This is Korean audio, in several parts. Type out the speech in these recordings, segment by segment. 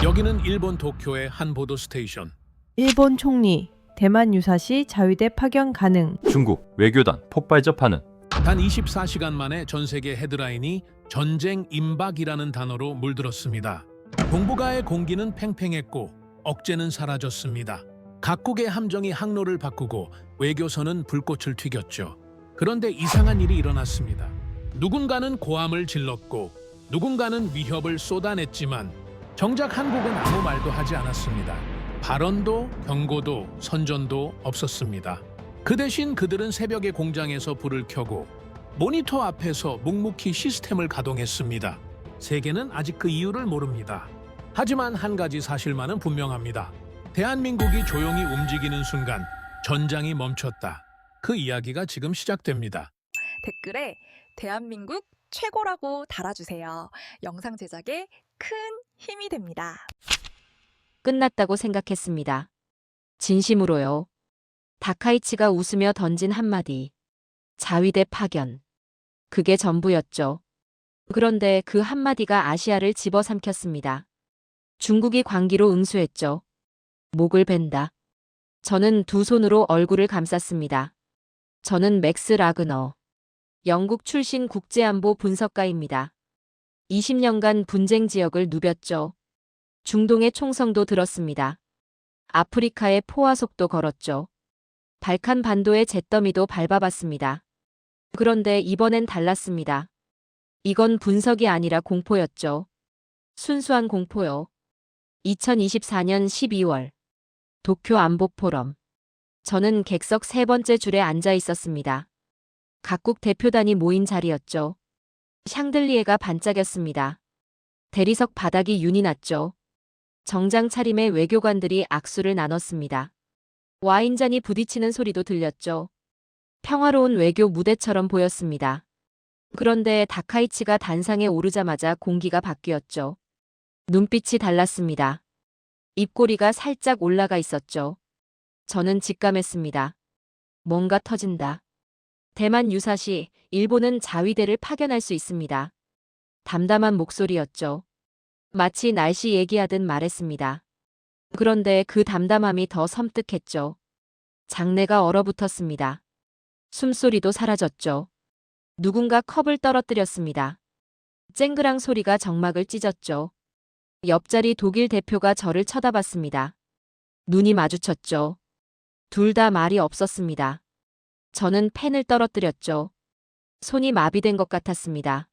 여기는 일본 도쿄의 한 보도 스테이션. 일본 총리, 대만 유사시 자위대 파견 가능. 중국 외교단 폭발 접하는 단 24시간 만에 전 세계 헤드라인이 전쟁 임박이라는 단어로 물들었습니다. 동북아의 공기는 팽팽했고 억제는 사라졌습니다. 각국의 함정이 항로를 바꾸고 외교선은 불꽃을 튀겼죠. 그런데 이상한 일이 일어났습니다. 누군가는 고함을 질렀고 누군가는 위협을 쏟아냈지만 정작 한국은 아무 말도 하지 않았습니다. 발언도 경고도 선전도 없었습니다. 그 대신 그들은 새벽에 공장에서 불을 켜고 모니터 앞에서 묵묵히 시스템을 가동했습니다. 세계는 아직 그 이유를 모릅니다. 하지만 한 가지 사실만은 분명합니다. 대한민국이 조용히 움직이는 순간 전장이 멈췄다. 그 이야기가 지금 시작됩니다. 댓글에 대한민국 최고라고 달아주세요. 영상 제작에 큰 힘이 됩니다. 끝났다고 생각했습니다. 진심으로요. 다카이치가 웃으며 던진 한마디. 자위대 파견. 그게 전부였죠. 그런데 그 한마디가 아시아를 집어삼켰습니다. 중국이 광기로 응수했죠. 목을 벤다. 저는 두 손으로 얼굴을 감쌌습니다. 저는 맥스 라그너. 영국 출신 국제안보 분석가입니다. 20년간 분쟁 지역을 누볐죠. 중동의 총성도 들었습니다. 아프리카의 포화속도 걸었죠. 발칸 반도의 잿더미도 밟아봤습니다. 그런데 이번엔 달랐습니다. 이건 분석이 아니라 공포였죠. 순수한 공포요. 2024년 12월 도쿄 안보포럼. 저는 객석 세 번째 줄에 앉아 있었습니다. 각국 대표단이 모인 자리였죠. 샹들리에가 반짝였습니다. 대리석 바닥이 윤이 났죠. 정장 차림의 외교관들이 악수를 나눴습니다. 와인잔이 부딪히는 소리도 들렸죠. 평화로운 외교 무대처럼 보였습니다. 그런데 다카이치가 단상에 오르자마자 공기가 바뀌었죠. 눈빛이 달랐습니다. 입꼬리가 살짝 올라가 있었죠. 저는 직감했습니다. 뭔가 터진다. 대만 유사시 일본은 자위대를 파견할 수 있습니다. 담담한 목소리였죠. 마치 날씨 얘기하듯 말했습니다. 그런데 그 담담함이 더 섬뜩했죠. 장내가 얼어붙었습니다. 숨소리도 사라졌죠. 누군가 컵을 떨어뜨렸습니다. 쨍그랑 소리가 정막을 찢었죠. 옆자리 독일 대표가 저를 쳐다봤습니다. 눈이 마주쳤죠. 둘 다 말이 없었습니다. 저는 펜을 떨어뜨렸죠. 손이 마비된 것 같았습니다.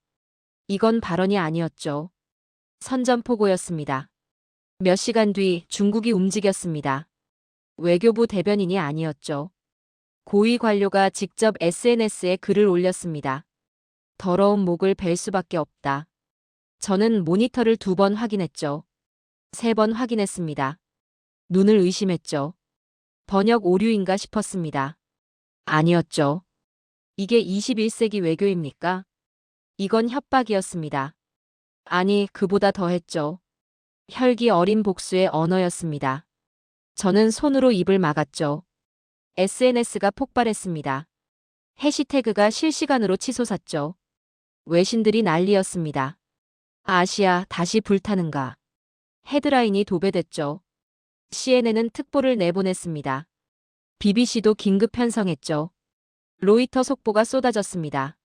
이건 발언이 아니었죠. 선전포고였습니다. 몇 시간 뒤 중국이 움직였습니다. 외교부 대변인이 아니었죠. 고위 관료가 직접 SNS에 글을 올렸습니다. 더러운 목을 벨 수밖에 없다. 저는 모니터를 2번 확인했죠. 3번 확인했습니다. 눈을 의심했죠. 번역 오류인가 싶었습니다. 아니었죠. 이게 21세기 외교입니까? 이건 협박이었습니다. 아니, 그보다 더했죠. 혈기 어린 복수의 언어였습니다. 저는 손으로 입을 막았죠. SNS가 폭발했습니다. 해시태그가 실시간으로 치솟았죠. 외신들이 난리였습니다. 아시아 다시 불타는가. 헤드라인이 도배됐죠. CNN은 특보를 내보냈습니다. BBC도 긴급 편성했죠. 로이터 속보가 쏟아졌습니다.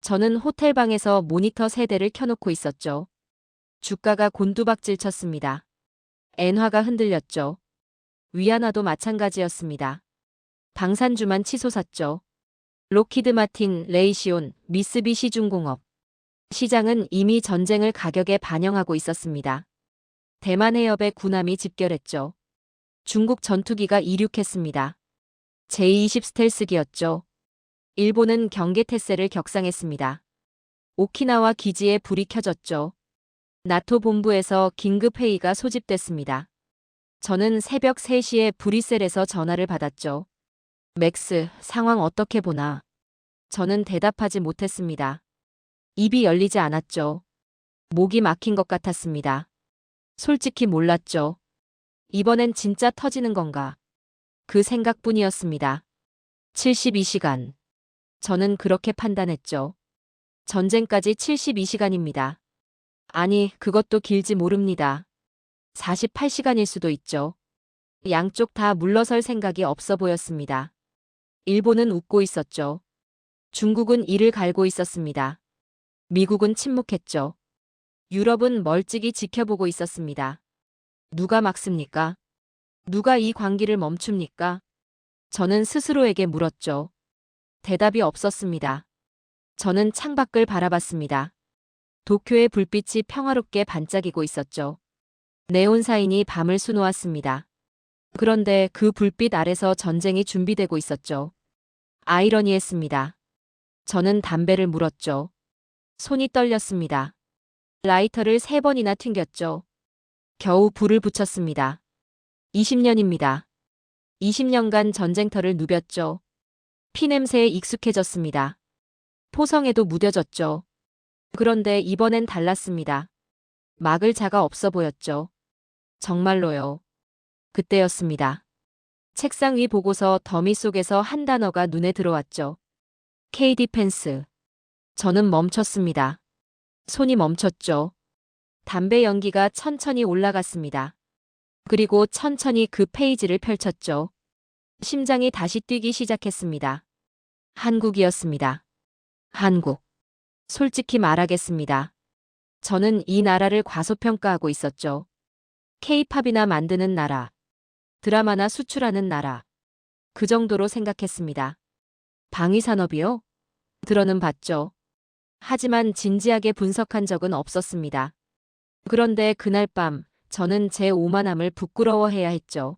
저는 호텔방에서 모니터 3대를 켜놓고 있었죠. 주가가 곤두박질 쳤습니다. 엔화가 흔들렸죠. 위안화도 마찬가지였습니다. 방산주만 치솟았죠. 로키드 마틴, 레이시온, 미쓰비시 중공업. 시장은 이미 전쟁을 가격에 반영하고 있었습니다. 대만 해협에 군함이 집결했죠. 중국 전투기가 이륙했습니다. 제-20 스텔스기였죠. 일본은 경계태세를 격상했습니다. 오키나와 기지에 불이 켜졌죠. 나토 본부에서 긴급회의가 소집됐습니다. 저는 새벽 3시에 브뤼셀에서 전화를 받았죠. 맥스, 상황 어떻게 보나? 저는 대답하지 못했습니다. 입이 열리지 않았죠. 목이 막힌 것 같았습니다. 솔직히 몰랐죠. 이번엔 진짜 터지는 건가? 그 생각뿐이었습니다. 72시간. 저는 그렇게 판단했죠. 전쟁까지 72시간입니다. 아니, 그것도 길지 모릅니다. 48시간일 수도 있죠. 양쪽 다 물러설 생각이 없어 보였습니다. 일본은 웃고 있었죠. 중국은 이를 갈고 있었습니다. 미국은 침묵했죠. 유럽은 멀찍이 지켜보고 있었습니다. 누가 막습니까? 누가 이 광기를 멈춥니까? 저는 스스로에게 물었죠. 대답이 없었습니다. 저는 창밖을 바라봤습니다. 도쿄의 불빛이 평화롭게 반짝이고 있었죠. 네온사인이 밤을 수놓았습니다. 그런데 그 불빛 아래서 전쟁이 준비되고 있었죠. 아이러니했습니다. 저는 담배를 물었죠. 손이 떨렸습니다. 라이터를 3번이나 튕겼죠. 겨우 불을 붙였습니다. 20년입니다. 20년간 전쟁터를 누볐죠. 피냄새에 익숙해졌습니다. 포성에도 무뎌졌죠. 그런데 이번엔 달랐습니다. 막을 자가 없어 보였죠. 정말로요. 그때였습니다. 책상 위 보고서 더미 속에서 한 단어가 눈에 들어왔죠. K-디펜스. 저는 멈췄습니다. 손이 멈췄죠. 담배 연기가 천천히 올라갔습니다. 그리고 천천히 그 페이지를 펼쳤죠. 심장이 다시 뛰기 시작했습니다. 한국이었습니다. 한국. 솔직히 말하겠습니다. 저는 이 나라를 과소평가하고 있었죠. K-팝이나 만드는 나라, 드라마나 수출하는 나라. 그 정도로 생각했습니다. 방위산업이요? 들어는 봤죠. 하지만 진지하게 분석한 적은 없었습니다. 그런데 그날 밤 저는 제 오만함을 부끄러워해야 했죠.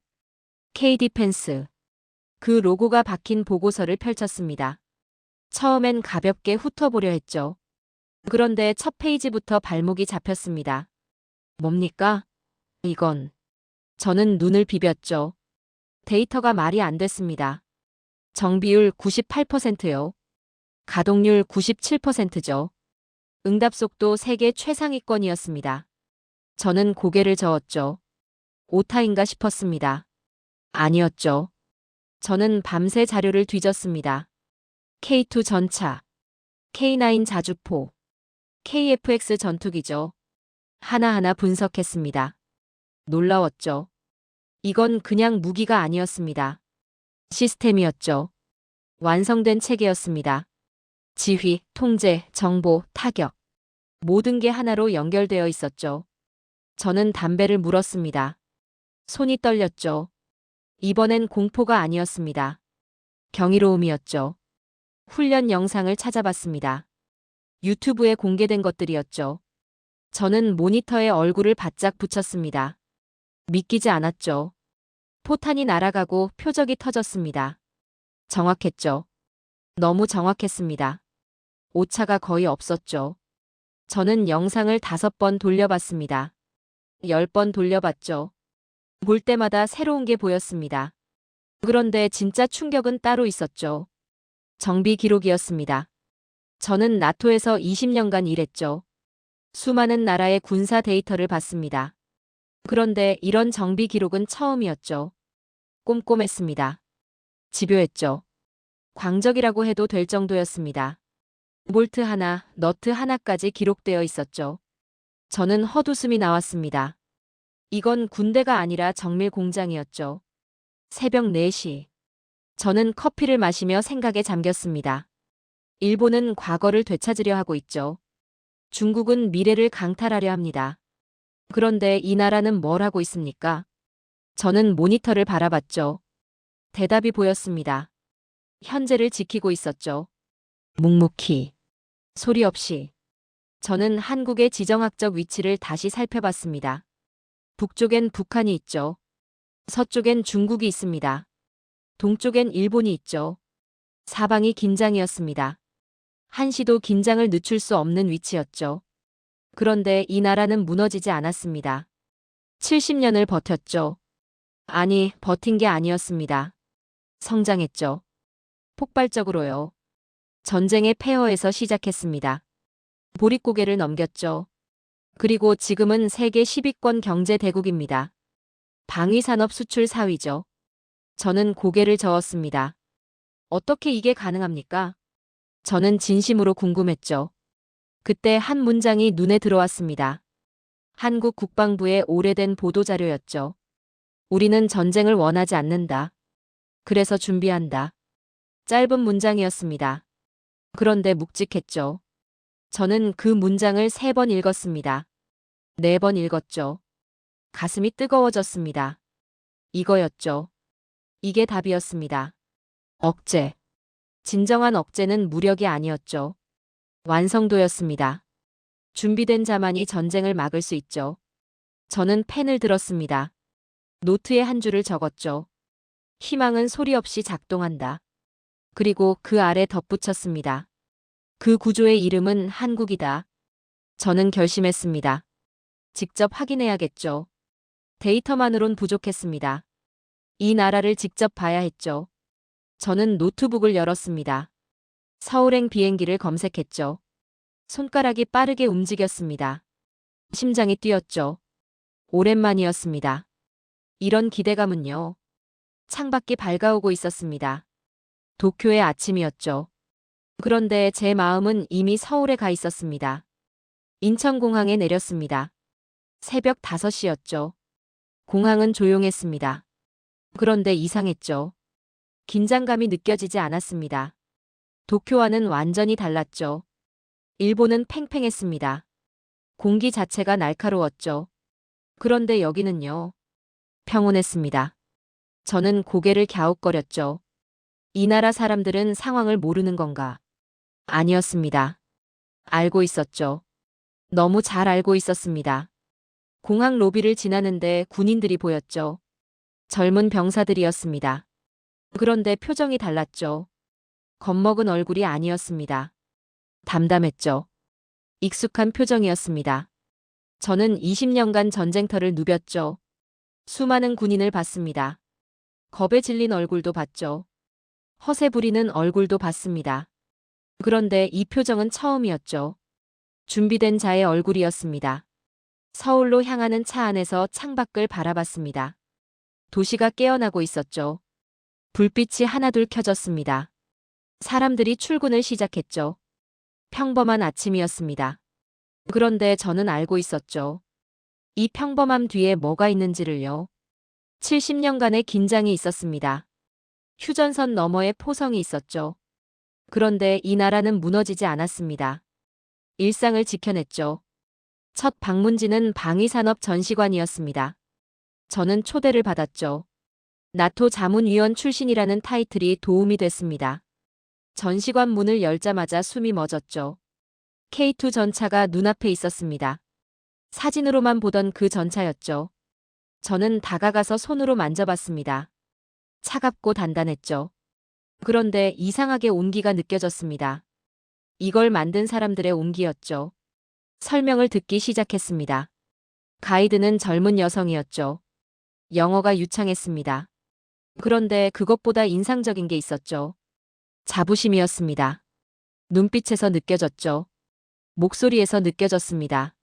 K-디펜스. 그 로고가 박힌 보고서를 펼쳤습니다. 처음엔 가볍게 훑어보려 했죠. 그런데 첫 페이지부터 발목이 잡혔습니다. 뭡니까? 이건. 저는 눈을 비볐죠. 데이터가 말이 안 됐습니다. 정비율 98%요. 가동률 97%죠. 응답 속도 세계 최상위권이었습니다. 저는 고개를 저었죠. 오타인가 싶었습니다. 아니었죠. 저는 밤새 자료를 뒤졌습니다. K2 전차, K9 자주포, KFX 전투기죠. 하나하나 분석했습니다. 놀라웠죠. 이건 그냥 무기가 아니었습니다. 시스템이었죠. 완성된 체계였습니다. 지휘, 통제, 정보, 타격. 모든 게 하나로 연결되어 있었죠. 저는 담배를 물었습니다. 손이 떨렸죠. 이번엔 공포가 아니었습니다. 경이로움이었죠. 훈련 영상을 찾아봤습니다. 유튜브에 공개된 것들이었죠. 저는 모니터에 얼굴을 바짝 붙였습니다. 믿기지 않았죠. 포탄이 날아가고 표적이 터졌습니다. 정확했죠. 너무 정확했습니다. 오차가 거의 없었죠. 저는 영상을 5번 돌려봤습니다. 10번 돌려봤죠. 볼 때마다 새로운 게 보였습니다. 그런데 진짜 충격은 따로 있었죠. 정비 기록이었습니다. 저는 나토에서 20년간 일했죠. 수많은 나라의 군사 데이터를 봤습니다. 그런데 이런 정비 기록은 처음이었죠. 꼼꼼했습니다. 집요했죠. 광적이라고 해도 될 정도였습니다. 볼트 하나, 너트 하나까지 기록되어 있었죠. 저는 헛웃음이 나왔습니다. 이건 군대가 아니라 정밀 공장이었죠. 새벽 4시. 저는 커피를 마시며 생각에 잠겼습니다. 일본은 과거를 되찾으려 하고 있죠. 중국은 미래를 강탈하려 합니다. 그런데 이 나라는 뭘 하고 있습니까? 저는 모니터를 바라봤죠. 대답이 보였습니다. 현재를 지키고 있었죠. 묵묵히. 소리 없이. 저는 한국의 지정학적 위치를 다시 살펴봤습니다. 북쪽엔 북한이 있죠. 서쪽엔 중국이 있습니다. 동쪽엔 일본이 있죠. 사방이 긴장이었습니다. 한시도 긴장을 늦출 수 없는 위치였죠. 그런데 이 나라는 무너지지 않았습니다. 70년을 버텼죠. 아니, 버틴 게 아니었습니다. 성장했죠. 폭발적으로요. 전쟁의 폐허에서 시작했습니다. 보릿고개를 넘겼죠. 그리고 지금은 세계 10위권 경제 대국입니다. 방위산업 수출 4위죠. 저는 고개를 저었습니다. 어떻게 이게 가능합니까? 저는 진심으로 궁금했죠. 그때 한 문장이 눈에 들어왔습니다. 한국 국방부의 오래된 보도자료였죠. 우리는 전쟁을 원하지 않는다. 그래서 준비한다. 짧은 문장이었습니다. 그런데 묵직했죠. 저는 그 문장을 3번 읽었습니다. 4번 읽었죠. 가슴이 뜨거워졌습니다. 이거였죠. 이게 답이었습니다. 억제. 진정한 억제는 무력이 아니었죠. 완성도였습니다. 준비된 자만이 전쟁을 막을 수 있죠. 저는 펜을 들었습니다. 노트에 한 줄을 적었죠. 희망은 소리 없이 작동한다. 그리고 그 아래 덧붙였습니다. 그 구조의 이름은 한국이다. 저는 결심했습니다. 직접 확인해야겠죠. 데이터만으론 부족했습니다. 이 나라를 직접 봐야 했죠. 저는 노트북을 열었습니다. 서울행 비행기를 검색했죠. 손가락이 빠르게 움직였습니다. 심장이 뛰었죠. 오랜만이었습니다. 이런 기대감은요. 창밖이 밝아오고 있었습니다. 도쿄의 아침이었죠. 그런데 제 마음은 이미 서울에 가 있었습니다. 인천공항에 내렸습니다. 새벽 5시였죠. 공항은 조용했습니다. 그런데 이상했죠. 긴장감이 느껴지지 않았습니다. 도쿄와는 완전히 달랐죠. 일본은 팽팽했습니다. 공기 자체가 날카로웠죠. 그런데 여기는요. 평온했습니다. 저는 고개를 갸웃거렸죠. 이 나라 사람들은 상황을 모르는 건가? 아니었습니다. 알고 있었죠. 너무 잘 알고 있었습니다. 공항 로비를 지나는데 군인들이 보였죠. 젊은 병사들이었습니다. 그런데 표정이 달랐죠. 겁먹은 얼굴이 아니었습니다. 담담했죠. 익숙한 표정이었습니다. 저는 20년간 전쟁터를 누볐죠. 수많은 군인을 봤습니다. 겁에 질린 얼굴도 봤죠. 허세 부리는 얼굴도 봤습니다. 그런데 이 표정은 처음이었죠. 준비된 자의 얼굴이었습니다. 서울로 향하는 차 안에서 창밖을 바라봤습니다. 도시가 깨어나고 있었죠. 불빛이 하나둘 켜졌습니다. 사람들이 출근을 시작했죠. 평범한 아침이었습니다. 그런데 저는 알고 있었죠. 이 평범함 뒤에 뭐가 있는지를요. 70년간의 긴장이 있었습니다. 휴전선 너머에 포성이 있었죠. 그런데 이 나라는 무너지지 않았습니다. 일상을 지켜냈죠. 첫 방문지는 방위산업 전시관이었습니다. 저는 초대를 받았죠. 나토 자문위원 출신이라는 타이틀이 도움이 됐습니다. 전시관 문을 열자마자 숨이 멎었죠. K2 전차가 눈앞에 있었습니다. 사진으로만 보던 그 전차였죠. 저는 다가가서 손으로 만져봤습니다. 차갑고 단단했죠. 그런데 이상하게 온기가 느껴졌습니다. 이걸 만든 사람들의 온기였죠. 설명을 듣기 시작했습니다. 가이드는 젊은 여성이었죠. 영어가 유창했습니다. 그런데 그것보다 인상적인 게 있었죠. 자부심이었습니다. 눈빛에서 느껴졌죠. 목소리에서 느껴졌습니다.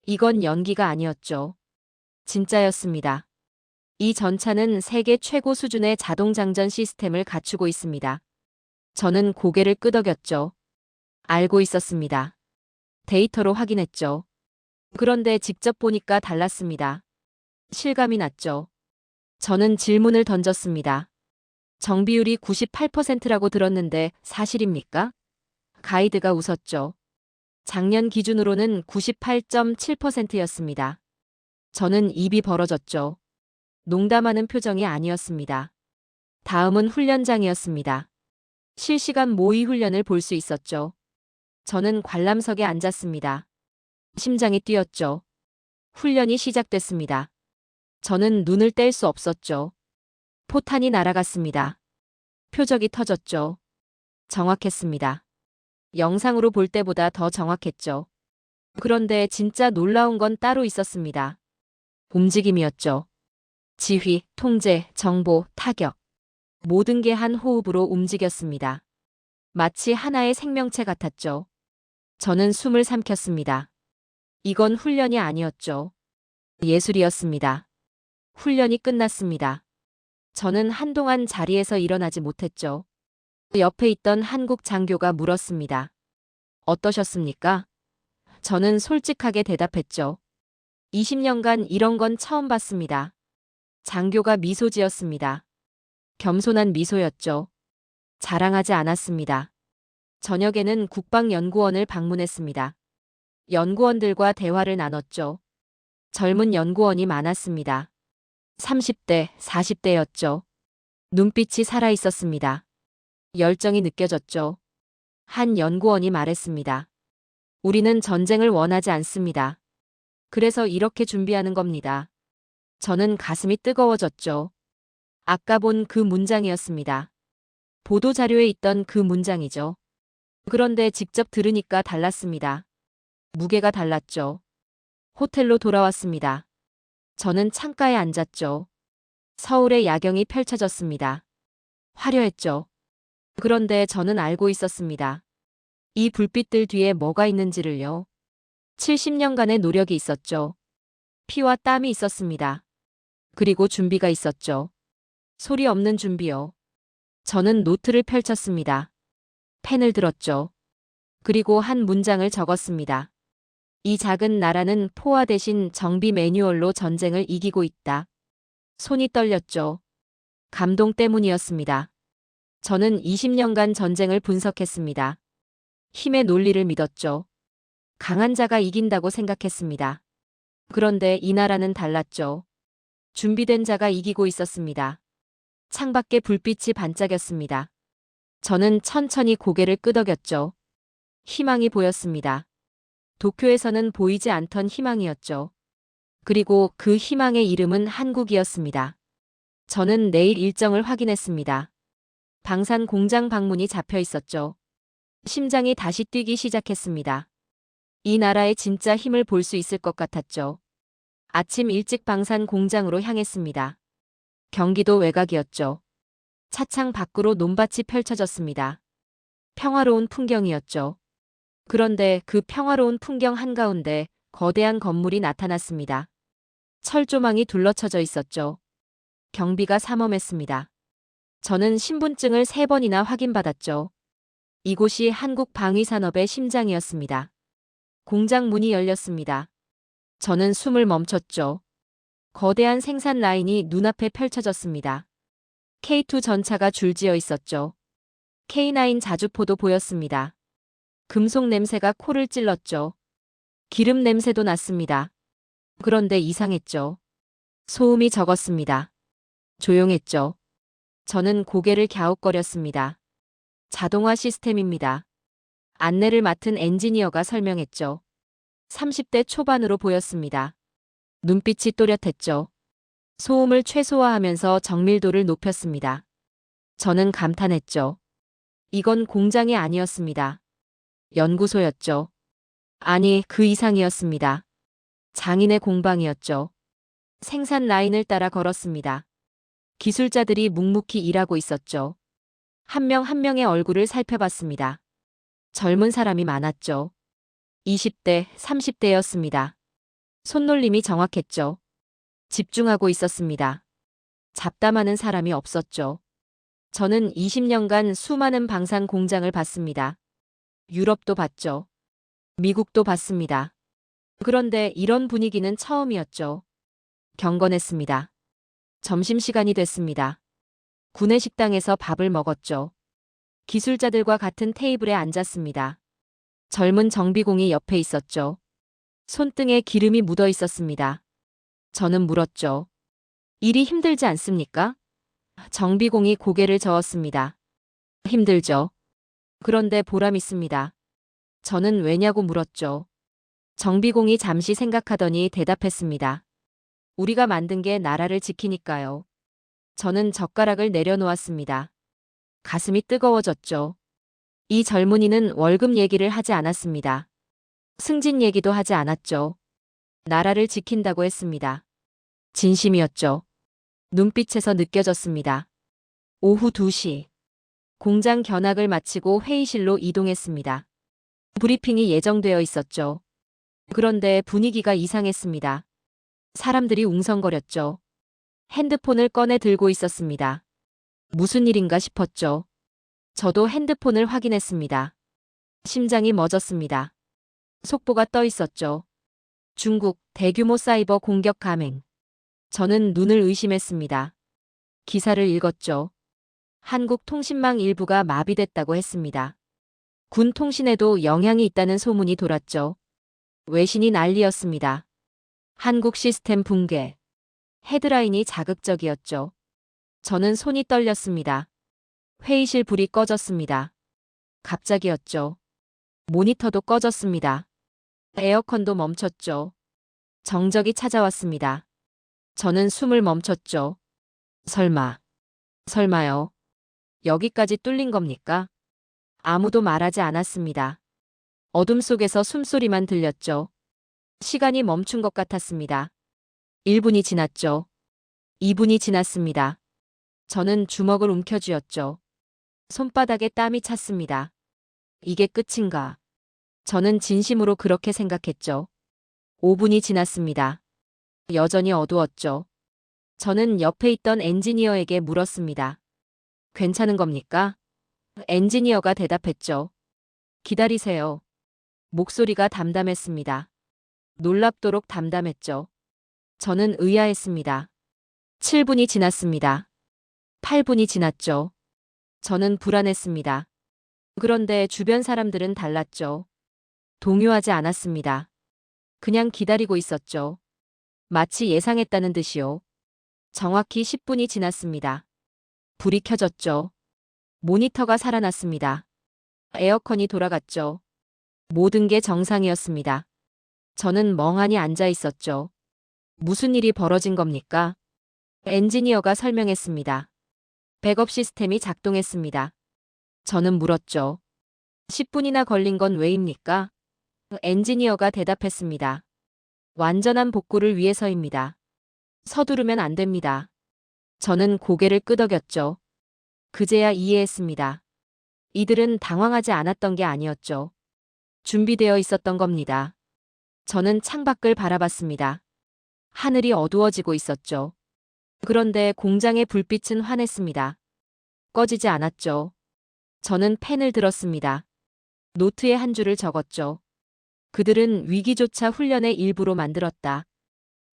이건 연기가 아니었죠. 진짜였습니다. 이 전차는 세계 최고 수준의 자동장전 시스템을 갖추고 있습니다. 저는 고개를 끄덕였죠. 알고 있었습니다. 데이터로 확인했죠. 그런데 직접 보니까 달랐습니다. 실감이 났죠. 저는 질문을 던졌습니다. 정비율이 98%라고 들었는데 사실입니까? 가이드가 웃었죠. 작년 기준으로는 98.7%였습니다. 저는 입이 벌어졌죠. 농담하는 표정이 아니었습니다. 다음은 훈련장이었습니다. 실시간 모의 훈련을 볼 수 있었죠. 저는 관람석에 앉았습니다. 심장이 뛰었죠. 훈련이 시작됐습니다. 저는 눈을 뗄 수 없었죠. 포탄이 날아갔습니다. 표적이 터졌죠. 정확했습니다. 영상으로 볼 때보다 더 정확했죠. 그런데 진짜 놀라운 건 따로 있었습니다. 움직임이었죠. 지휘, 통제, 정보, 타격. 모든 게 한 호흡으로 움직였습니다. 마치 하나의 생명체 같았죠. 저는 숨을 삼켰습니다. 이건 훈련이 아니었죠. 예술이었습니다. 훈련이 끝났습니다. 저는 한동안 자리에서 일어나지 못했죠. 옆에 있던 한국 장교가 물었습니다. 어떠셨습니까? 저는 솔직하게 대답했죠. 20년간 이런 건 처음 봤습니다. 장교가 미소 지었습니다. 겸손한 미소였죠. 자랑하지 않았습니다. 저녁에는 국방연구원을 방문했습니다. 연구원들과 대화를 나눴죠. 젊은 연구원이 많았습니다. 30대, 40대였죠. 눈빛이 살아 있었습니다. 열정이 느껴졌죠. 한 연구원이 말했습니다. 우리는 전쟁을 원하지 않습니다. 그래서 이렇게 준비하는 겁니다. 저는 가슴이 뜨거워졌죠. 아까 본 그 문장이었습니다. 보도자료에 있던 그 문장이죠. 그런데 직접 들으니까 달랐습니다. 무게가 달랐죠. 호텔로 돌아왔습니다. 저는 창가에 앉았죠. 서울의 야경이 펼쳐졌습니다. 화려했죠. 그런데 저는 알고 있었습니다. 이 불빛들 뒤에 뭐가 있는지를요. 70년간의 노력이 있었죠. 피와 땀이 있었습니다. 그리고 준비가 있었죠. 소리 없는 준비요. 저는 노트를 펼쳤습니다. 펜을 들었죠. 그리고 한 문장을 적었습니다. 이 작은 나라는 포화 대신 정비 매뉴얼로 전쟁을 이기고 있다. 손이 떨렸죠. 감동 때문이었습니다. 저는 20년간 전쟁을 분석했습니다. 힘의 논리를 믿었죠. 강한 자가 이긴다고 생각했습니다. 그런데 이 나라는 달랐죠. 준비된 자가 이기고 있었습니다. 창밖에 불빛이 반짝였습니다. 저는 천천히 고개를 끄덕였죠. 희망이 보였습니다. 도쿄에서는 보이지 않던 희망이었죠. 그리고 그 희망의 이름은 한국이었습니다. 저는 내일 일정을 확인했습니다. 방산 공장 방문이 잡혀 있었죠. 심장이 다시 뛰기 시작했습니다. 이 나라의 진짜 힘을 볼 수 있을 것 같았죠. 아침 일찍 방산 공장으로 향했습니다. 경기도 외곽이었죠. 차창 밖으로 논밭이 펼쳐졌습니다. 평화로운 풍경이었죠. 그런데 그 평화로운 풍경 한가운데 거대한 건물이 나타났습니다. 철조망이 둘러쳐져 있었죠. 경비가 삼엄했습니다. 저는 신분증을 3번이나 확인받았죠. 이곳이 한국 방위산업의 심장이었습니다. 공장 문이 열렸습니다. 저는 숨을 멈췄죠. 거대한 생산 라인이 눈앞에 펼쳐졌습니다. K2 전차가 줄지어 있었죠. K9 자주포도 보였습니다. 금속 냄새가 코를 찔렀죠. 기름 냄새도 났습니다. 그런데 이상했죠. 소음이 적었습니다. 조용했죠. 저는 고개를 갸웃거렸습니다. 자동화 시스템입니다. 안내를 맡은 엔지니어가 설명했죠. 30대 초반으로 보였습니다. 눈빛이 또렷했죠. 소음을 최소화하면서 정밀도를 높였습니다. 저는 감탄했죠. 이건 공장이 아니었습니다. 연구소였죠. 아니, 그 이상이었습니다. 장인의 공방이었죠. 생산 라인을 따라 걸었습니다. 기술자들이 묵묵히 일하고 있었죠. 한 명 한 명의 얼굴을 살펴봤습니다. 젊은 사람이 많았죠. 20대, 30대였습니다. 손놀림이 정확했죠. 집중하고 있었습니다. 잡담하는 사람이 없었죠. 저는 20년간 수많은 방산 공장을 봤습니다. 유럽도 봤죠. 미국도 봤습니다. 그런데 이런 분위기는 처음이었죠. 경건했습니다. 점심시간이 됐습니다. 구내식당에서 밥을 먹었죠. 기술자들과 같은 테이블에 앉았습니다. 젊은 정비공이 옆에 있었죠. 손등에 기름이 묻어 있었습니다. 저는 물었죠. 일이 힘들지 않습니까? 정비공이 고개를 저었습니다. 힘들죠. 그런데 보람 있습니다. 저는 왜냐고 물었죠. 정비공이 잠시 생각하더니 대답했습니다. 우리가 만든 게 나라를 지키니까요. 저는 젓가락을 내려놓았습니다. 가슴이 뜨거워졌죠. 이 젊은이는 월급 얘기를 하지 않았습니다. 승진 얘기도 하지 않았죠. 나라를 지킨다고 했습니다. 진심이었죠. 눈빛에서 느껴졌습니다. 오후 2시. 공장 견학을 마치고 회의실로 이동했습니다. 브리핑이 예정되어 있었죠. 그런데 분위기가 이상했습니다. 사람들이 웅성거렸죠. 핸드폰을 꺼내 들고 있었습니다. 무슨 일인가 싶었죠. 저도 핸드폰을 확인했습니다. 심장이 멎었습니다. 속보가 떠 있었죠. 중국 대규모 사이버 공격 감행. 저는 눈을 의심했습니다. 기사를 읽었죠. 한국 통신망 일부가 마비됐다고 했습니다. 군 통신에도 영향이 있다는 소문이 돌았죠. 외신이 난리였습니다. 한국 시스템 붕괴. 헤드라인이 자극적이었죠. 저는 손이 떨렸습니다. 회의실 불이 꺼졌습니다. 갑자기였죠. 모니터도 꺼졌습니다. 에어컨도 멈췄죠. 정적이 찾아왔습니다. 저는 숨을 멈췄죠. 설마요. 여기까지 뚫린 겁니까? 아무도 말하지 않았습니다. 어둠 속에서 숨소리만 들렸죠. 시간이 멈춘 것 같았습니다. 1분이 지났죠. 2분이 지났습니다. 저는 주먹을 움켜쥐었죠. 손바닥에 땀이 찼습니다. 이게 끝인가? 저는 진심으로 그렇게 생각했죠. 5분이 지났습니다. 여전히 어두웠죠. 저는 옆에 있던 엔지니어에게 물었습니다. 괜찮은 겁니까? 엔지니어가 대답했죠. 기다리세요. 목소리가 담담했습니다. 놀랍도록 담담했죠. 저는 의아했습니다. 7분이 지났습니다. 8분이 지났죠. 저는 불안했습니다. 그런데 주변 사람들은 달랐죠. 동요하지 않았습니다. 그냥 기다리고 있었죠. 마치 예상했다는 듯이요. 정확히 10분이 지났습니다. 불이 켜졌죠. 모니터가 살아났습니다. 에어컨이 돌아갔죠. 모든 게 정상이었습니다. 저는 멍하니 앉아 있었죠. 무슨 일이 벌어진 겁니까? 엔지니어가 설명했습니다. 백업 시스템이 작동했습니다. 저는 물었죠. 10분이나 걸린 건 왜입니까? 엔지니어가 대답했습니다. 완전한 복구를 위해서입니다. 서두르면 안 됩니다. 저는 고개를 끄덕였죠. 그제야 이해했습니다. 이들은 당황하지 않았던 게 아니었죠. 준비되어 있었던 겁니다. 저는 창밖을 바라봤습니다. 하늘이 어두워지고 있었죠. 그런데 공장의 불빛은 환했습니다. 꺼지지 않았죠. 저는 펜을 들었습니다. 노트에 한 줄을 적었죠. 그들은 위기조차 훈련의 일부로 만들었다.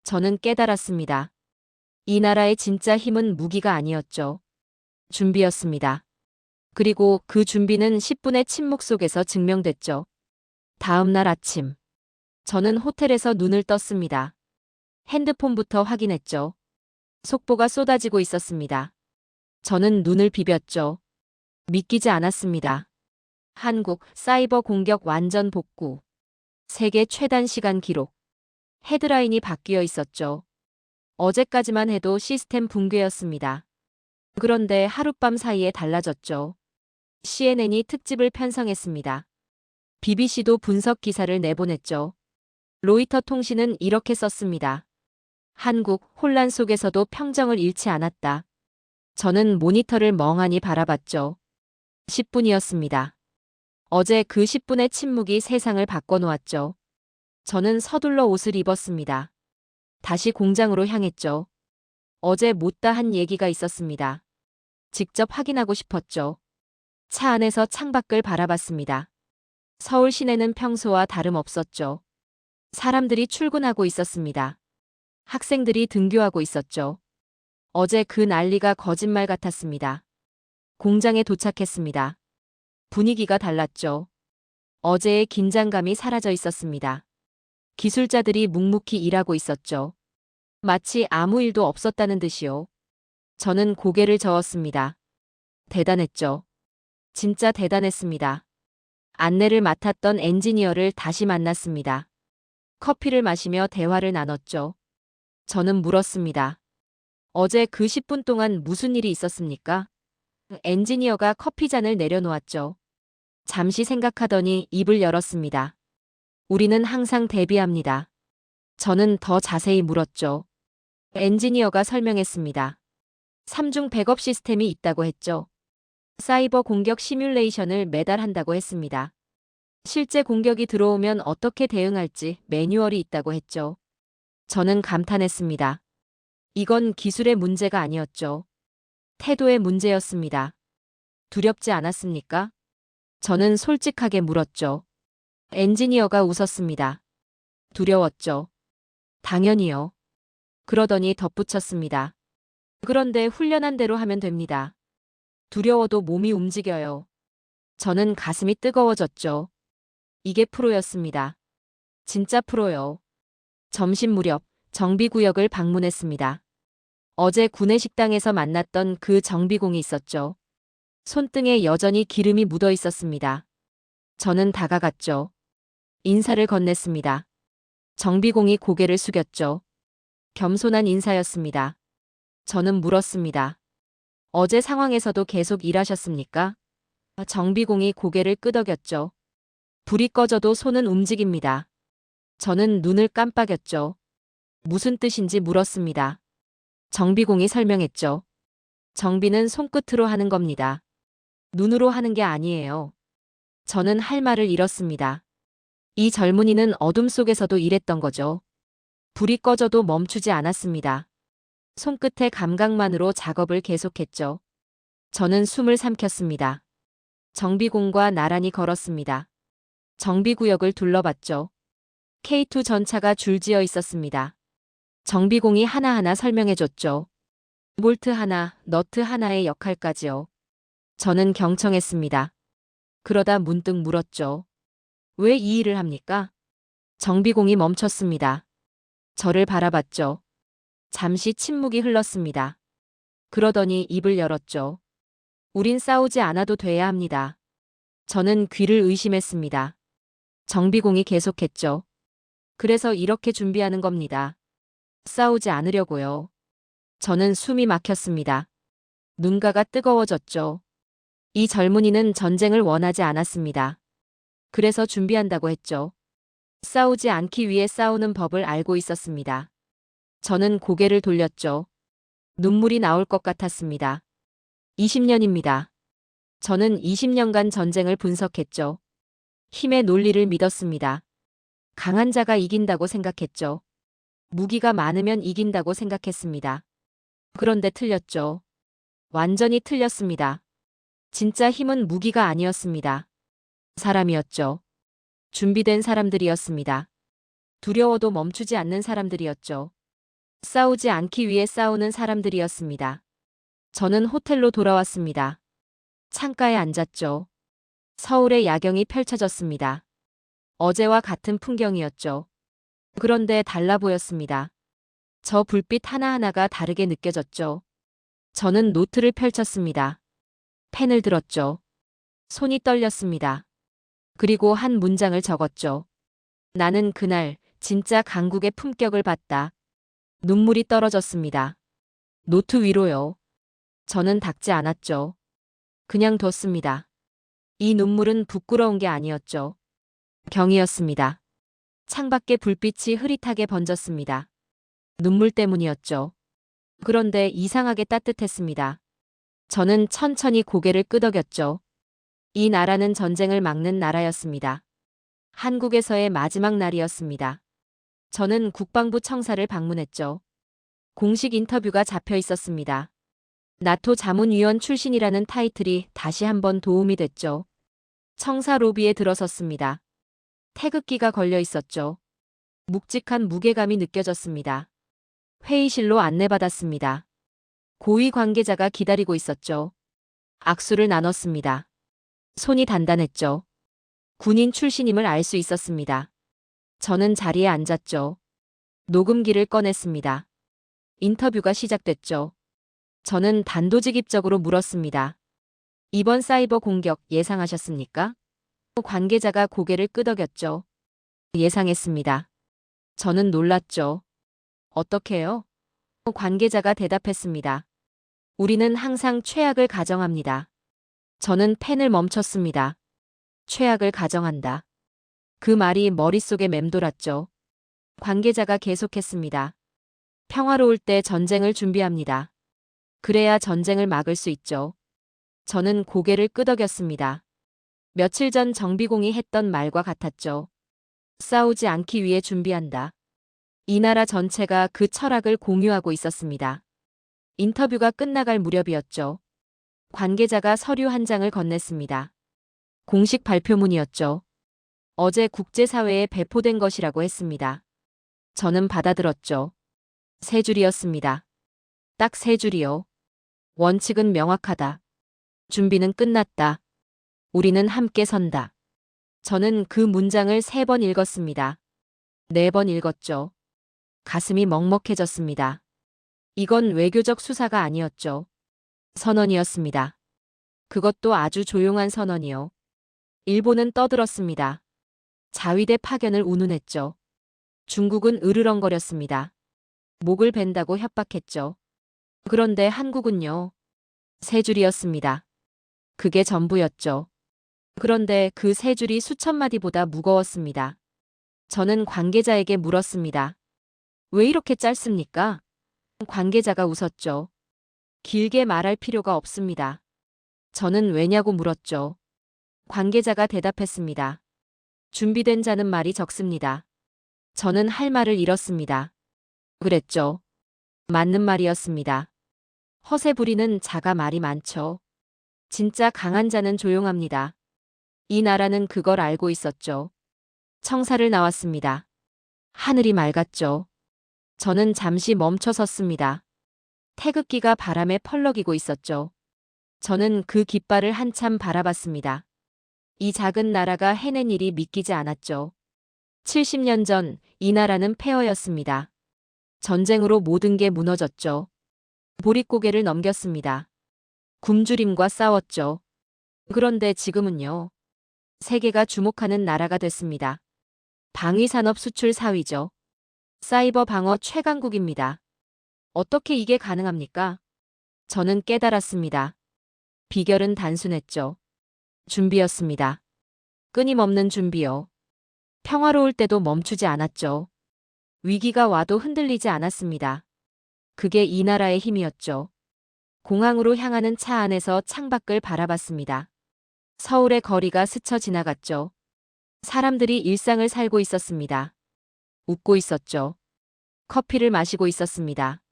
저는 깨달았습니다. 이 나라의 진짜 힘은 무기가 아니었죠. 준비였습니다. 그리고 그 준비는 10분의 침묵 속에서 증명됐죠. 다음 날 아침. 저는 호텔에서 눈을 떴습니다. 핸드폰부터 확인했죠. 속보가 쏟아지고 있었습니다. 저는 눈을 비볐죠. 믿기지 않았습니다. 한국 사이버 공격 완전 복구. 세계 최단 시간 기록. 헤드라인이 바뀌어 있었죠. 어제까지만 해도 시스템 붕괴였습니다. 그런데 하룻밤 사이에 달라졌죠. CNN이 특집을 편성했습니다. BBC도 분석 기사를 내보냈죠. 로이터 통신은 이렇게 썼습니다. 한국 혼란 속에서도 평정을 잃지 않았다. 저는 모니터를 멍하니 바라봤죠. 10분이었습니다. 어제 그 10분의 침묵이 세상을 바꿔놓았죠. 저는 서둘러 옷을 입었습니다. 다시 공장으로 향했죠. 어제 못다 한 얘기가 있었습니다. 직접 확인하고 싶었죠. 차 안에서 창밖을 바라봤습니다. 서울 시내는 평소와 다름없었죠. 사람들이 출근하고 있었습니다. 학생들이 등교하고 있었죠. 어제 그 난리가 거짓말 같았습니다. 공장에 도착했습니다. 분위기가 달랐죠. 어제의 긴장감이 사라져 있었습니다. 기술자들이 묵묵히 일하고 있었죠. 마치 아무 일도 없었다는 듯이요. 저는 고개를 저었습니다. 대단했죠. 진짜 대단했습니다. 안내를 맡았던 엔지니어를 다시 만났습니다. 커피를 마시며 대화를 나눴죠. 저는 물었습니다. 어제 그 10분 동안 무슨 일이 있었습니까? 엔지니어가 커피잔을 내려놓았죠. 잠시 생각하더니 입을 열었습니다. 우리는 항상 대비합니다. 저는 더 자세히 물었죠. 엔지니어가 설명했습니다. 3중 백업 시스템이 있다고 했죠. 사이버 공격 시뮬레이션을 매달 한다고 했습니다. 실제 공격이 들어오면 어떻게 대응할지 매뉴얼이 있다고 했죠. 저는 감탄했습니다. 이건 기술의 문제가 아니었죠. 태도의 문제였습니다. 두렵지 않았습니까? 저는 솔직하게 물었죠. 엔지니어가 웃었습니다. 두려웠죠. 당연히요. 그러더니 덧붙였습니다. 그런데 훈련한 대로 하면 됩니다. 두려워도 몸이 움직여요. 저는 가슴이 뜨거워졌죠. 이게 프로였습니다. 진짜 프로요. 점심 무렵 정비구역을 방문했습니다. 어제 구내식당에서 만났던 그 정비공이 있었죠. 손등에 여전히 기름이 묻어 있었습니다. 저는 다가갔죠. 인사를 건넸습니다. 정비공이 고개를 숙였죠. 겸손한 인사였습니다. 저는 물었습니다. 어제 상황에서도 계속 일하셨습니까? 정비공이 고개를 끄덕였죠. 불이 꺼져도 손은 움직입니다. 저는 눈을 깜빡였죠. 무슨 뜻인지 물었습니다. 정비공이 설명했죠. 정비는 손끝으로 하는 겁니다. 눈으로 하는 게 아니에요. 저는 할 말을 잃었습니다. 이 젊은이는 어둠 속에서도 일했던 거죠. 불이 꺼져도 멈추지 않았습니다. 손끝의 감각만으로 작업을 계속했죠. 저는 숨을 삼켰습니다. 정비공과 나란히 걸었습니다. 정비구역을 둘러봤죠. K2 전차가 줄지어 있었습니다. 정비공이 하나하나 설명해줬죠. 볼트 하나, 너트 하나의 역할까지요. 저는 경청했습니다. 그러다 문득 물었죠. 왜 이 일을 합니까? 정비공이 멈췄습니다. 저를 바라봤죠. 잠시 침묵이 흘렀습니다. 그러더니 입을 열었죠. 우린 싸우지 않아도 돼야 합니다. 저는 귀를 의심했습니다. 정비공이 계속했죠. 그래서 이렇게 준비하는 겁니다. 싸우지 않으려고요. 저는 숨이 막혔습니다. 눈가가 뜨거워졌죠. 이 젊은이는 전쟁을 원하지 않았습니다. 그래서 준비한다고 했죠. 싸우지 않기 위해 싸우는 법을 알고 있었습니다. 저는 고개를 돌렸죠. 눈물이 나올 것 같았습니다. 20년입니다. 저는 20년간 전쟁을 분석했죠. 힘의 논리를 믿었습니다. 강한 자가 이긴다고 생각했죠. 무기가 많으면 이긴다고 생각했습니다. 그런데 틀렸죠. 완전히 틀렸습니다. 진짜 힘은 무기가 아니었습니다. 사람이었죠. 준비된 사람들이었습니다. 두려워도 멈추지 않는 사람들이었죠. 싸우지 않기 위해 싸우는 사람들이었습니다. 저는 호텔로 돌아왔습니다. 창가에 앉았죠. 서울의 야경이 펼쳐졌습니다. 어제와 같은 풍경이었죠. 그런데 달라 보였습니다. 저 불빛 하나하나가 다르게 느껴졌죠. 저는 노트를 펼쳤습니다. 펜을 들었죠. 손이 떨렸습니다. 그리고 한 문장을 적었죠. 나는 그날 진짜 강국의 품격을 봤다. 눈물이 떨어졌습니다. 노트 위로요. 저는 닦지 않았죠. 그냥 뒀습니다. 이 눈물은 부끄러운 게 아니었죠. 경이었습니다. 창밖에 불빛이 흐릿하게 번졌습니다. 눈물 때문이었죠. 그런데 이상하게 따뜻했습니다. 저는 천천히 고개를 끄덕였죠. 이 나라는 전쟁을 막는 나라였습니다. 한국에서의 마지막 날이었습니다. 저는 국방부 청사를 방문했죠. 공식 인터뷰가 잡혀 있었습니다. 나토 자문위원 출신이라는 타이틀이 다시 한번 도움이 됐죠. 청사 로비에 들어섰습니다. 태극기가 걸려 있었죠. 묵직한 무게감이 느껴졌습니다. 회의실로 안내받았습니다. 고위 관계자가 기다리고 있었죠. 악수를 나눴습니다. 손이 단단했죠. 군인 출신임을 알 수 있었습니다. 저는 자리에 앉았죠. 녹음기를 꺼냈습니다. 인터뷰가 시작됐죠. 저는 단도직입적으로 물었습니다. 이번 사이버 공격 예상하셨습니까? 관계자가 고개를 끄덕였죠. 예상했습니다. 저는 놀랐죠. 어떻게요? 관계자가 대답했습니다. 우리는 항상 최악을 가정합니다. 저는 펜을 멈췄습니다. 최악을 가정한다. 그 말이 머릿속에 맴돌았죠. 관계자가 계속했습니다. 평화로울 때 전쟁을 준비합니다. 그래야 전쟁을 막을 수 있죠. 저는 고개를 끄덕였습니다. 며칠 전 정비공이 했던 말과 같았죠. 싸우지 않기 위해 준비한다. 이 나라 전체가 그 철학을 공유하고 있었습니다. 인터뷰가 끝나갈 무렵이었죠. 관계자가 서류 한 장을 건넸습니다. 공식 발표문이었죠. 어제 국제사회에 배포된 것이라고 했습니다. 저는 받아들었죠. 세 줄이었습니다. 딱 세 줄이요. 원칙은 명확하다. 준비는 끝났다. 우리는 함께 선다. 저는 그 문장을 3번 읽었습니다. 4번 읽었죠. 가슴이 먹먹해졌습니다. 이건 외교적 수사가 아니었죠. 선언이었습니다. 그것도 아주 조용한 선언이요. 일본은 떠들었습니다. 자위대 파견을 운운했죠. 중국은 으르렁거렸습니다. 목을 벤다고 협박했죠. 그런데 한국은요. 세 줄이었습니다. 그게 전부였죠. 그런데 그 세 줄이 수천 마디보다 무거웠습니다. 저는 관계자에게 물었습니다. 왜 이렇게 짧습니까? 관계자가 웃었죠. 길게 말할 필요가 없습니다. 저는 왜냐고 물었죠. 관계자가 대답했습니다. 준비된 자는 말이 적습니다. 저는 할 말을 잃었습니다. 그랬죠. 맞는 말이었습니다. 허세 부리는 자가 말이 많죠. 진짜 강한 자는 조용합니다. 이 나라는 그걸 알고 있었죠. 청사를 나왔습니다. 하늘이 맑았죠. 저는 잠시 멈춰 섰습니다. 태극기가 바람에 펄럭이고 있었죠. 저는 그 깃발을 한참 바라봤습니다. 이 작은 나라가 해낸 일이 믿기지 않았죠. 70년 전 이 나라는 폐허였습니다. 전쟁으로 모든 게 무너졌죠. 보릿고개를 넘겼습니다. 굶주림과 싸웠죠. 그런데 지금은요. 세계가 주목하는 나라가 됐습니다. 방위산업 수출 4위죠. 사이버 방어 최강국입니다. 어떻게 이게 가능합니까? 저는 깨달았습니다. 비결은 단순했죠. 준비였습니다. 끊임없는 준비요. 평화로울 때도 멈추지 않았죠. 위기가 와도 흔들리지 않았습니다. 그게 이 나라의 힘이었죠. 공항으로 향하는 차 안에서 창밖을 바라봤습니다. 서울의 거리가 스쳐 지나갔죠. 사람들이 일상을 살고 있었습니다. 웃고 있었죠. 커피를 마시고 있었습니다.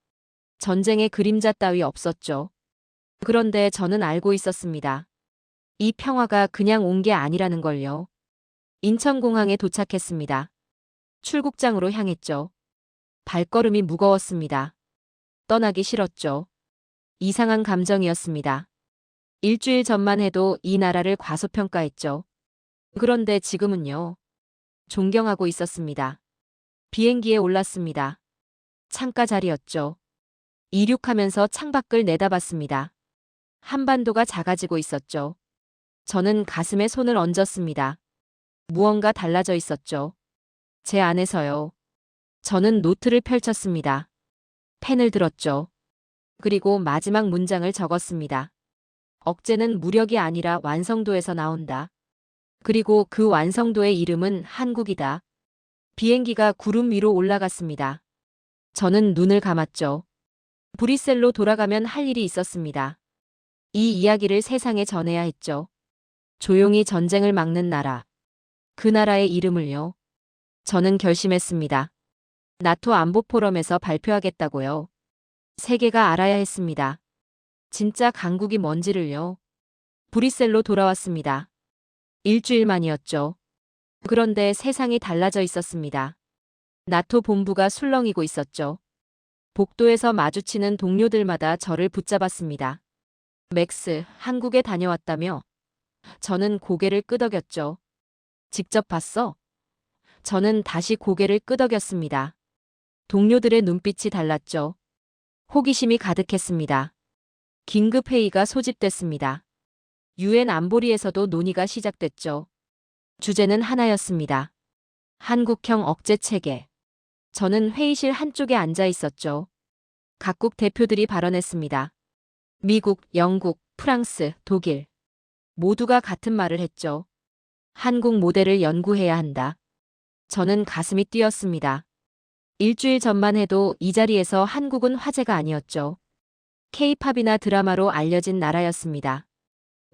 전쟁의 그림자 따위 없었죠. 그런데 저는 알고 있었습니다. 이 평화가 그냥 온 게 아니라는 걸요. 인천공항에 도착했습니다. 출국장으로 향했죠. 발걸음이 무거웠습니다. 떠나기 싫었죠. 이상한 감정이었습니다. 일주일 전만 해도 이 나라를 과소평가했죠. 그런데 지금은요. 존경하고 있었습니다. 비행기에 올랐습니다. 창가 자리였죠. 이륙하면서 창밖을 내다봤습니다. 한반도가 작아지고 있었죠. 저는 가슴에 손을 얹었습니다. 무언가 달라져 있었죠. 제 안에서요. 저는 노트를 펼쳤습니다. 펜을 들었죠. 그리고 마지막 문장을 적었습니다. 억제는 무력이 아니라 완성도에서 나온다. 그리고 그 완성도의 이름은 한국이다. 비행기가 구름 위로 올라갔습니다. 저는 눈을 감았죠. 브뤼셀로 돌아가면 할 일이 있었습니다. 이 이야기를 세상에 전해야 했죠. 조용히 전쟁을 막는 나라. 그 나라의 이름을요. 저는 결심했습니다. 나토 안보 포럼에서 발표하겠다고요. 세계가 알아야 했습니다. 진짜 강국이 뭔지를요. 브뤼셀로 돌아왔습니다. 일주일 만이었죠. 그런데 세상이 달라져 있었습니다. 나토 본부가 술렁이고 있었죠. 복도에서 마주치는 동료들마다 저를 붙잡았습니다. 맥스, 한국에 다녀왔다며? 저는 고개를 끄덕였죠. 직접 봤어? 저는 다시 고개를 끄덕였습니다. 동료들의 눈빛이 달랐죠. 호기심이 가득했습니다. 긴급회의가 소집됐습니다. 유엔 안보리에서도 논의가 시작됐죠. 주제는 하나였습니다. 한국형 억제 체계. 저는 회의실 한쪽에 앉아 있었죠. 각국 대표들이 발언했습니다. 미국, 영국, 프랑스, 독일. 모두가 같은 말을 했죠. 한국 모델을 연구해야 한다. 저는 가슴이 뛰었습니다. 일주일 전만 해도 이 자리에서 한국은 화제가 아니었죠. K-팝이나 드라마로 알려진 나라였습니다.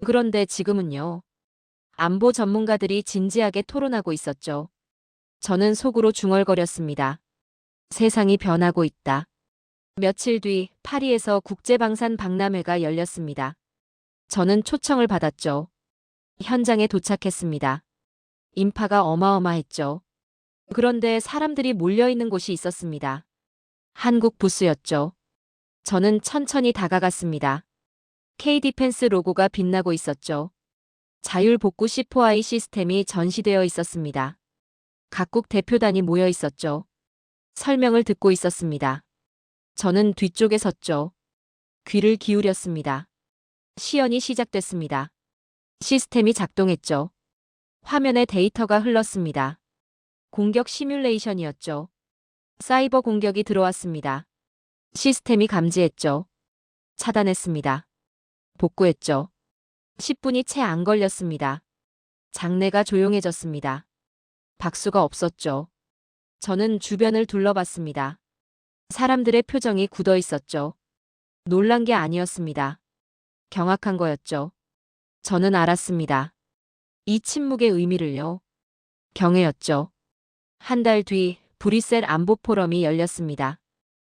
그런데 지금은요. 안보 전문가들이 진지하게 토론하고 있었죠. 저는 속으로 중얼거렸습니다. 세상이 변하고 있다. 며칠 뒤 파리에서 국제방산 박람회가 열렸습니다. 저는 초청을 받았죠. 현장에 도착했습니다. 인파가 어마어마했죠. 그런데 사람들이 몰려있는 곳이 있었습니다. 한국 부스였죠. 저는 천천히 다가갔습니다. K-디펜스 로고가 빛나고 있었죠. 자율복구 C4I 시스템이 전시되어 있었습니다. 각국 대표단이 모여 있었죠. 설명을 듣고 있었습니다. 저는 뒤쪽에 섰죠. 귀를 기울였습니다. 시연이 시작됐습니다. 시스템이 작동했죠. 화면에 데이터가 흘렀습니다. 공격 시뮬레이션이었죠. 사이버 공격이 들어왔습니다. 시스템이 감지했죠. 차단했습니다. 복구했죠. 10분이 채 안 걸렸습니다. 장내가 조용해졌습니다. 박수가 없었죠. 저는 주변을 둘러봤습니다. 사람들의 표정이 굳어 있었죠. 놀란 게 아니었습니다. 경악한 거였죠. 저는 알았습니다. 이 침묵의 의미를요. 경애였죠. 한 달 뒤 브뤼셀 안보 포럼이 열렸습니다.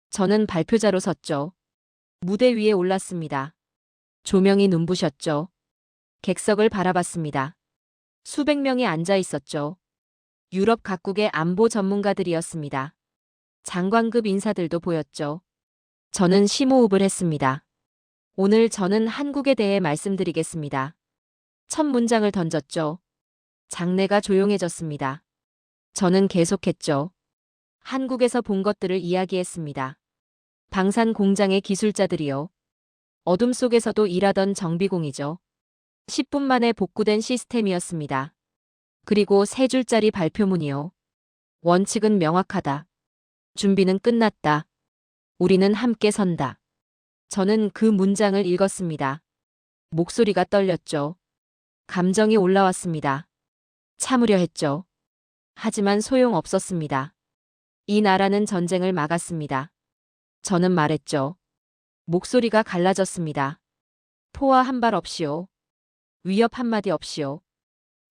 저는 발표자로 섰죠. 무대 위에 올랐습니다. 조명이 눈부셨죠. 객석을 바라봤습니다. 수백 명이 앉아 있었죠. 유럽 각국의 안보 전문가들이었습니다. 장관급 인사들도 보였죠. 저는 심호흡을 했습니다. 오늘 저는 한국에 대해 말씀드리겠습니다. 첫 문장을 던졌죠. 장내가 조용해졌습니다. 저는 계속했죠. 한국에서 본 것들을 이야기했습니다. 방산 공장의 기술자들이요. 어둠 속에서도 일하던 정비공이죠. 10분 만에 복구된 시스템이었습니다. 그리고 3줄짜리 발표문이요. 원칙은 명확하다. 준비는 끝났다. 우리는 함께 선다. 저는 그 문장을 읽었습니다. 목소리가 떨렸죠. 감정이 올라왔습니다. 참으려 했죠. 하지만 소용없었습니다. 이 나라는 전쟁을 막았습니다. 저는 말했죠. 목소리가 갈라졌습니다. 포화 한 발 없이요. 위협 한마디 없이요.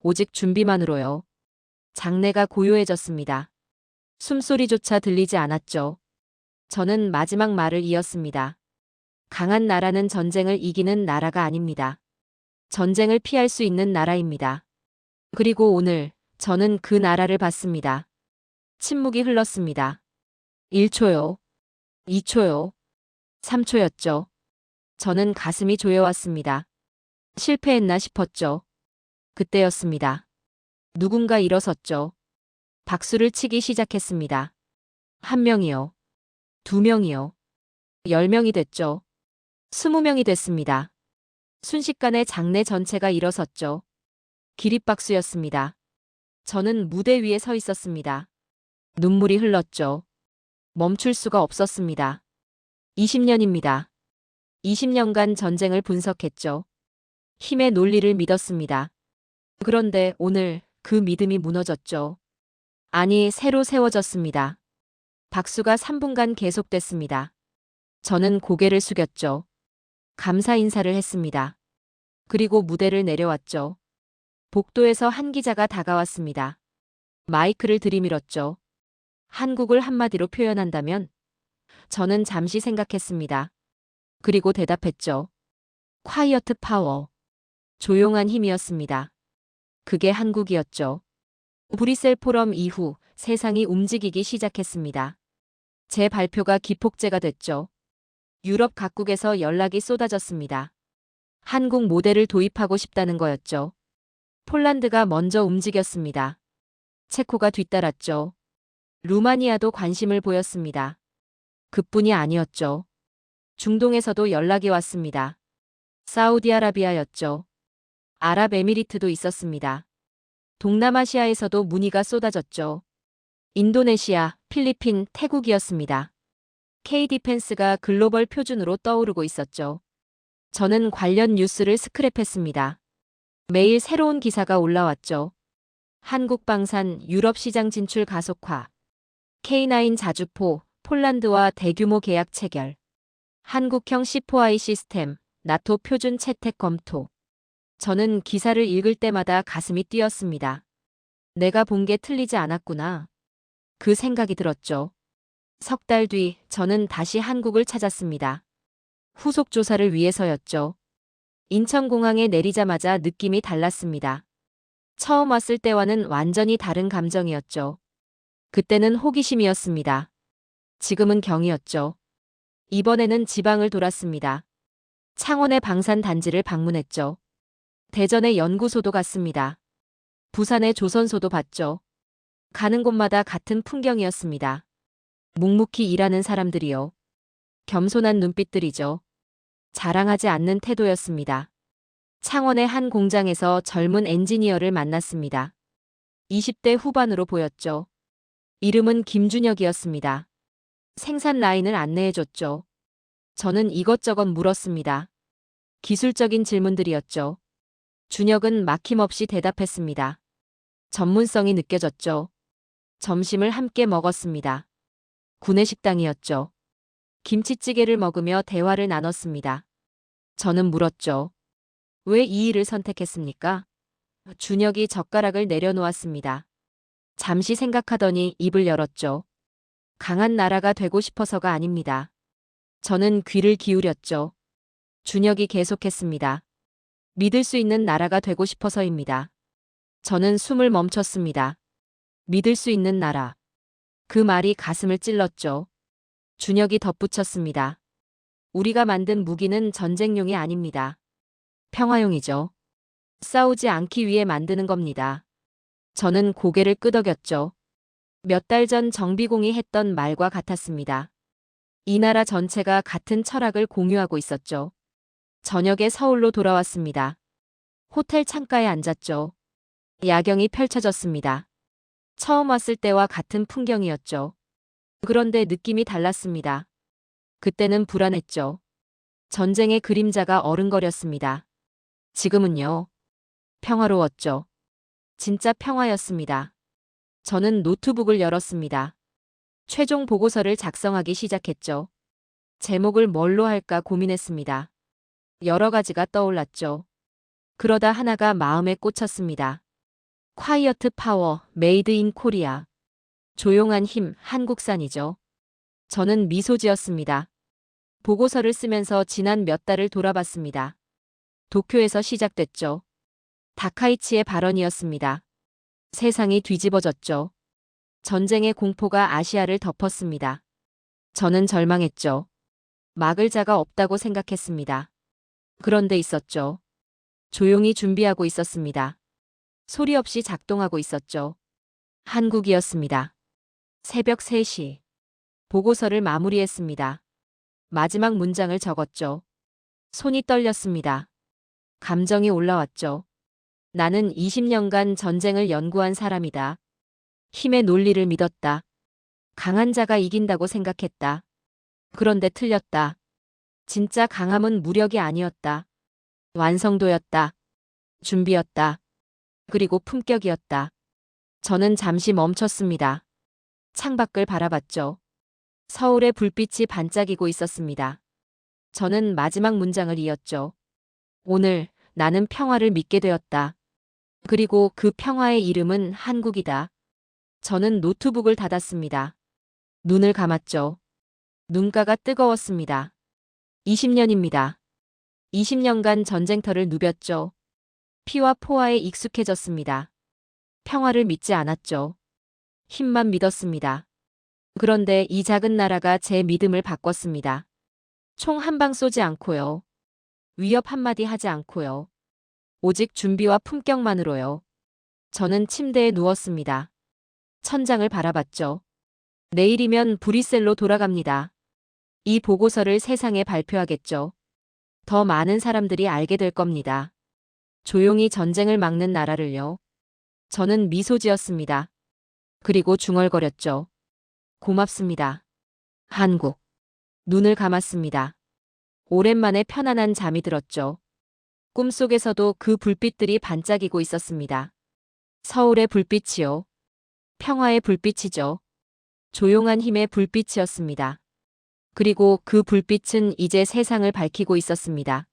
오직 준비만으로요. 장내가 고요해졌습니다. 숨소리조차 들리지 않았죠. 저는 마지막 말을 이었습니다. 강한 나라는 전쟁을 이기는 나라가 아닙니다. 전쟁을 피할 수 있는 나라입니다. 그리고 오늘 저는 그 나라를 봤습니다. 침묵이 흘렀습니다. 1초요. 2초요. 3초였죠. 저는 가슴이 조여왔습니다. 실패했나 싶었죠. 그때였습니다. 누군가 일어섰죠. 박수를 치기 시작했습니다. 1명이요. 2명이요. 10명이 됐죠. 20명이 됐습니다. 순식간에 장내 전체가 일어섰죠. 기립박수였습니다. 저는 무대 위에 서 있었습니다. 눈물이 흘렀죠. 멈출 수가 없었습니다. 20년입니다. 20년간 전쟁을 분석했죠. 힘의 논리를 믿었습니다. 그런데 오늘 그 믿음이 무너졌죠. 아니, 새로 세워졌습니다. 박수가 3분간 계속됐습니다. 저는 고개를 숙였죠. 감사 인사를 했습니다. 그리고 무대를 내려왔죠. 복도에서 한 기자가 다가왔습니다. 마이크를 들이밀었죠. 한국을 한마디로 표현한다면? 저는 잠시 생각했습니다. 그리고 대답했죠. quiet power. 조용한 힘이었습니다. 그게 한국이었죠. 브뤼셀 포럼 이후 세상이 움직이기 시작했습니다. 제 발표가 기폭제가 됐죠. 유럽 각국에서 연락이 쏟아졌습니다. 한국 모델을 도입하고 싶다는 거였죠. 폴란드가 먼저 움직였습니다. 체코가 뒤따랐죠. 루마니아도 관심을 보였습니다. 그뿐이 아니었죠. 중동에서도 연락이 왔습니다. 사우디아라비아였죠. 아랍에미리트도 있었습니다. 동남아시아에서도 문의가 쏟아졌죠. 인도네시아, 필리핀, 태국이었습니다. K-디펜스가 글로벌 표준으로 떠오르고 있었죠. 저는 관련 뉴스를 스크랩했습니다. 매일 새로운 기사가 올라왔죠. 한국 방산 유럽 시장 진출 가속화. K9 자주포, 폴란드와 대규모 계약 체결. 한국형 C4I 시스템, 나토 표준 채택 검토. 저는 기사를 읽을 때마다 가슴이 뛰었습니다. 내가 본 게 틀리지 않았구나. 그 생각이 들었죠. 석 달 뒤 저는 다시 한국을 찾았습니다. 후속 조사를 위해서였죠. 인천공항에 내리자마자 느낌이 달랐습니다. 처음 왔을 때와는 완전히 다른 감정이었죠. 그때는 호기심이었습니다. 지금은 경이었죠. 이번에는 지방을 돌았습니다. 창원의 방산단지를 방문했죠. 대전의 연구소도 갔습니다. 부산의 조선소도 봤죠. 가는 곳마다 같은 풍경이었습니다. 묵묵히 일하는 사람들이요. 겸손한 눈빛들이죠. 자랑하지 않는 태도였습니다. 창원의 한 공장에서 젊은 엔지니어를 만났습니다. 20대 후반으로 보였죠. 이름은 김준혁이었습니다. 생산 라인을 안내해줬죠. 저는 이것저것 물었습니다. 기술적인 질문들이었죠. 준혁은 막힘없이 대답했습니다. 전문성이 느껴졌죠. 점심을 함께 먹었습니다. 구내식당이었죠. 김치찌개를 먹으며 대화를 나눴습니다. 저는 물었죠. 왜 이 일을 선택했습니까? 준혁이 젓가락을 내려놓았습니다. 잠시 생각하더니 입을 열었죠. 강한 나라가 되고 싶어서가 아닙니다. 저는 귀를 기울였죠. 준혁이 계속했습니다. 믿을 수 있는 나라가 되고 싶어서입니다. 저는 숨을 멈췄습니다. 믿을 수 있는 나라. 그 말이 가슴을 찔렀죠. 준혁이 덧붙였습니다. 우리가 만든 무기는 전쟁용이 아닙니다. 평화용이죠. 싸우지 않기 위해 만드는 겁니다. 저는 고개를 끄덕였죠. 몇 달 전 정비공이 했던 말과 같았습니다. 이 나라 전체가 같은 철학을 공유하고 있었죠. 저녁에 서울로 돌아왔습니다. 호텔 창가에 앉았죠. 야경이 펼쳐졌습니다. 처음 왔을 때와 같은 풍경이었죠. 그런데 느낌이 달랐습니다. 그때는 불안했죠. 전쟁의 그림자가 어른거렸습니다. 지금은요. 평화로웠죠. 진짜 평화였습니다. 저는 노트북을 열었습니다. 최종 보고서를 작성하기 시작했죠. 제목을 뭘로 할까 고민했습니다. 여러 가지가 떠올랐죠. 그러다 하나가 마음에 꽂혔습니다. 콰이어트 파워, 메이드 인 코리아. 조용한 힘, 한국산이죠. 저는 미소 지었습니다. 보고서를 쓰면서 지난 몇 달을 돌아봤습니다. 도쿄에서 시작됐죠. 다카이치의 발언이었습니다. 세상이 뒤집어졌죠. 전쟁의 공포가 아시아를 덮었습니다. 저는 절망했죠. 막을 자가 없다고 생각했습니다. 그런데 있었죠. 조용히 준비하고 있었습니다. 소리 없이 작동하고 있었죠. 한국이었습니다. 새벽 3시. 보고서를 마무리했습니다. 마지막 문장을 적었죠. 손이 떨렸습니다. 감정이 올라왔죠. 나는 20년간 전쟁을 연구한 사람이다. 힘의 논리를 믿었다. 강한 자가 이긴다고 생각했다. 그런데 틀렸다. 진짜 강함은 무력이 아니었다. 완성도였다. 준비였다. 그리고 품격이었다. 저는 잠시 멈췄습니다. 창밖을 바라봤죠. 서울의 불빛이 반짝이고 있었습니다. 저는 마지막 문장을 이었죠. 오늘 나는 평화를 믿게 되었다. 그리고 그 평화의 이름은 한국이다. 저는 노트북을 닫았습니다. 눈을 감았죠. 눈가가 뜨거웠습니다. 20년입니다. 20년간 전쟁터를 누볐죠. 피와 포화에 익숙해졌습니다. 평화를 믿지 않았죠. 힘만 믿었습니다. 그런데 이 작은 나라가 제 믿음을 바꿨습니다. 총 한 방 쏘지 않고요. 위협 한마디 하지 않고요. 오직 준비와 품격만으로요. 저는 침대에 누웠습니다. 천장을 바라봤죠. 내일이면 브뤼셀로 돌아갑니다. 이 보고서를 세상에 발표하겠죠. 더 많은 사람들이 알게 될 겁니다. 조용히 전쟁을 막는 나라를요. 저는 미소 지었습니다. 그리고 중얼거렸죠. 고맙습니다. 한국. 눈을 감았습니다. 오랜만에 편안한 잠이 들었죠. 꿈속에서도 그 불빛들이 반짝이고 있었습니다. 서울의 불빛이요. 평화의 불빛이죠. 조용한 힘의 불빛이었습니다. 그리고 그 불빛은 이제 세상을 밝히고 있었습니다.